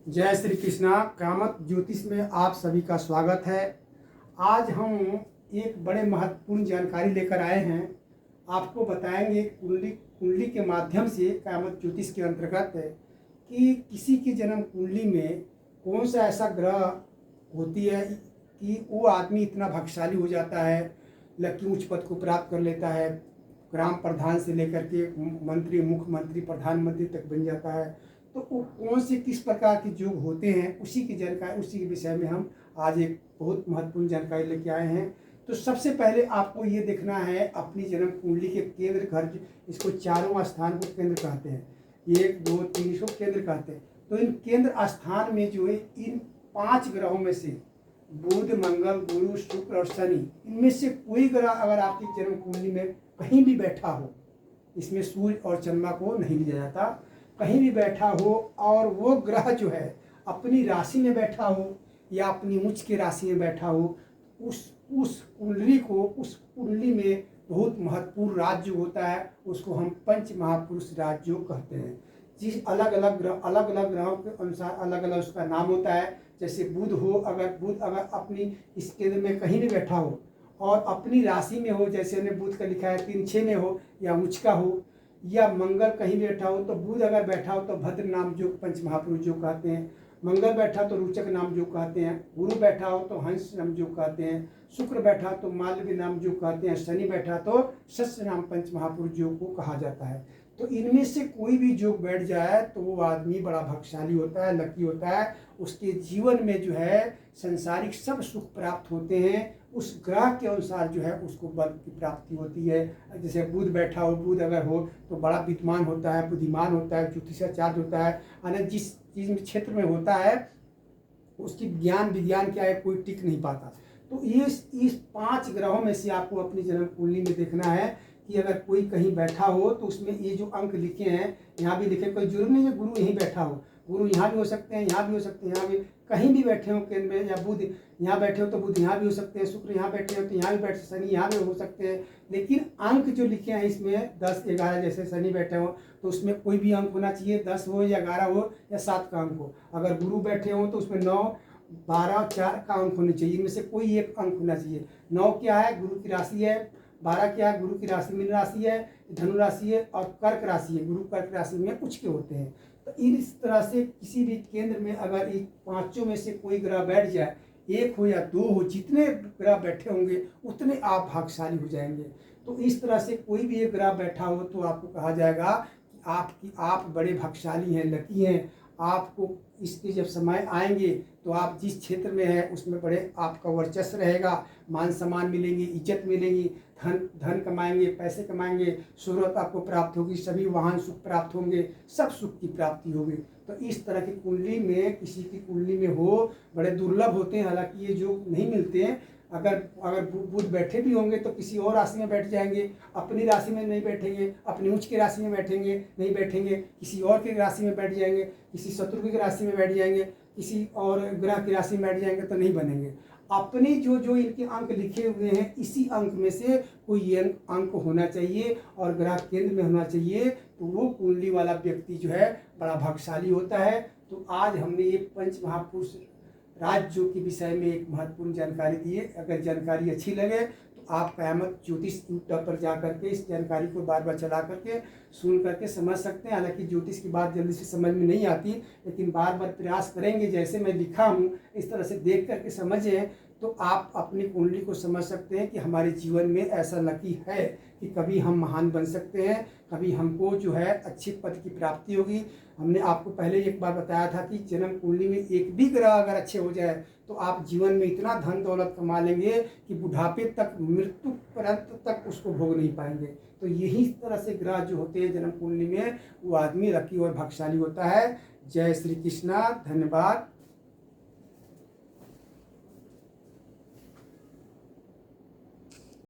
जय श्री कृष्णा। कामत ज्योतिष में आप सभी का स्वागत है। आज हम एक बड़े महत्वपूर्ण जानकारी लेकर आए हैं। आपको बताएंगे कुंडली कुंडली के माध्यम से कामत ज्योतिष के अंतर्गत कि किसी की जन्म कुंडली में कौन सा ऐसा ग्रह होती है कि वो आदमी इतना भाग्यशाली हो जाता है, लकी उच्च पद को प्राप्त कर लेता है, ग्राम प्रधान से लेकर के मंत्री, मुख्यमंत्री, प्रधानमंत्री तक बन जाता है। तो वो कौन से किस प्रकार के योग होते हैं, उसी की जानकारी, उसी के विषय में हम आज एक बहुत महत्वपूर्ण जानकारी लेके आए हैं। तो सबसे पहले आपको ये देखना है अपनी जन्म कुंडली के केंद्र घर, इसको चारों स्थान को केंद्र कहते हैं, 1 2 3 इसको केंद्र कहते हैं। तो इन केंद्र स्थान में जो है इन 5 ग्रहों में से बुध, मंगल, गुरु, शुक्र और शनि, इनमें से कोई ग्रह अगर आपकी जन्म कुंडली में कहीं भी बैठा हो, इसमें सूर्य और चंद्रमा को नहीं लिया जाता, कहीं भी बैठा हो और वो ग्रह जो है अपनी राशि में बैठा हो या अपनी उच्च की राशि में बैठा हो, उस कुंडली में बहुत महत्वपूर्ण राज्य होता है, उसको हम पंच महापुरुष राजयोग कहते हैं। जिस अलग अलग ग्रहों के अनुसार अलग अलग उसका नाम होता है। जैसे बुध अगर अपनी इस केंद्र में कहीं भी बैठा हो और अपनी राशि में हो, जैसे हमने बुध का लिखा है 3-6 में हो या उच्च का हो, या मंगल कहीं बैठा हो, तो बुध अगर बैठा हो तो भद्र नाम योग पंच महापुरुष योग कहते हैं, मंगल बैठा तो रोचक नाम योग कहते हैं, गुरु बैठा हो तो हंस नाम योग कहते हैं, शुक्र बैठा तो मालवी नाम योग कहते हैं, शनि बैठा तो शस्त्र नाम पंच महापुरुष योग को कहा जाता है। तो इनमें से कोई भी योग बैठ जाए तो वो आदमी बड़ा भाग्यशाली होता है, लकी होता है। उसके जीवन में जो है संसारिक सब सुख प्राप्त होते हैं। उस ग्रह के अनुसार जो है उसको बल की प्राप्ति होती है। जैसे बुध बैठा हो, बुध अगर हो तो बड़ा विद्वान होता है, बुद्धिमान होता है, ज्योतिषाचार्य होता है, यानी जिस चीज़ में क्षेत्र में होता है उसकी ज्ञान विज्ञान क्या है कोई टिक नहीं पाता। तो इस 5 ग्रहों में से आपको अपनी जन्म कुंडली में देखना है कि अगर कोई कहीं बैठा हो तो उसमें ये जो अंक लिखे हैं, यहाँ भी लिखे, कोई जरूर नहीं है गुरु यहीं बैठा हो, गुरु यहाँ भी हो सकते हैं, यहाँ भी हो सकते हैं, यहाँ भी कहीं भी बैठे हो केंद्र में, या बुध यहाँ बैठे हो तो बुध यहाँ भी हो सकते हैं, शुक्र यहाँ बैठे हो तो यहाँ भी बैठे, शनि यहाँ भी हो सकते हैं। लेकिन अंक जो लिखे हैं इसमें 10 11, जैसे शनि बैठे हो तो उसमें कोई भी अंक होना चाहिए, 10 हो या 11 हो या 7 का अंक हो। अगर गुरु बैठे हो तो उसमें 9 12 4 का अंक होने चाहिए, इनमें से कोई एक अंक होना चाहिए। 9 क्या है, गुरु की राशि है, 12 क्या है, गुरु की राशि मीन राशि है, धनु राशि है, और कर्क राशि है, गुरु कर्क राशि में उच्च के होते हैं। तो इस तरह से किसी भी केंद्र में अगर इन 5 में से कोई ग्रह बैठ जाए, 1 हो या 2 हो, जितने ग्रह बैठे होंगे उतने आप भाग्यशाली हो जाएंगे। तो इस तरह से कोई भी एक ग्रह बैठा हो तो आपको कहा जाएगा कि आप बड़े भाग्यशाली हैं, लकी हैं। आपको इसके जब समय आएंगे तो आप जिस क्षेत्र में है उसमें बड़े आपका वर्चस्व रहेगा, मान सम्मान मिलेंगे, इज्जत मिलेगी, धन कमाएंगे, पैसे कमाएंगे, शोहरत आपको प्राप्त होगी, सभी वाहन सुख प्राप्त होंगे, सब सुख की प्राप्ति होगी। तो इस तरह की कुंडली में किसी की कुंडली में हो, बड़े दुर्लभ होते हैं, हालांकि ये जो नहीं मिलते हैं। अगर बुध बैठे भी होंगे तो किसी और राशि में बैठ जाएंगे, अपनी राशि में नहीं बैठेंगे, अपनी उच्च की राशि में नहीं बैठेंगे, किसी और की राशि में बैठ जाएंगे, किसी शत्रु की राशि में बैठ जाएंगे, किसी और ग्रह की राशि में बैठ जाएंगे तो नहीं बनेंगे। अपनी जो इनके अंक लिखे हुए हैं इसी अंक में से कोई अंक होना चाहिए और ग्रह केंद्र में होना चाहिए, तो वो कुंडली वाला व्यक्ति जो है बड़ा भाग्यशाली होता है। तो आज हमने ये पंच महापुरुष राजयोग के विषय में एक महत्वपूर्ण जानकारी दी है। अगर जानकारी अच्छी लगे तो आप कामत ज्योतिष यूट्यूब पर जा करके इस जानकारी को बार बार चला करके सुन करके समझ सकते हैं। हालांकि ज्योतिष की बात जल्दी से समझ में नहीं आती, लेकिन बार बार प्रयास करेंगे, जैसे मैं लिखा हूँ इस तरह से देख करके समझें तो आप अपनी कुंडली को समझ सकते हैं कि हमारे जीवन में ऐसा लकी है कि कभी हम महान बन सकते हैं, कभी हमको जो है अच्छे पद की प्राप्ति होगी। हमने आपको पहले एक बार बताया था कि जन्म कुंडली में एक भी ग्रह अगर अच्छे हो जाए तो आप जीवन में इतना धन दौलत कमा लेंगे कि बुढ़ापे तक, मृत्यु पर्यंत तक उसको भोग नहीं पाएंगे। तो यही तरह से ग्रह जो होते हैं जन्म कुंडली में, वो आदमी लकी और भाग्यशाली होता है। जय श्री कृष्णा, धन्यवाद।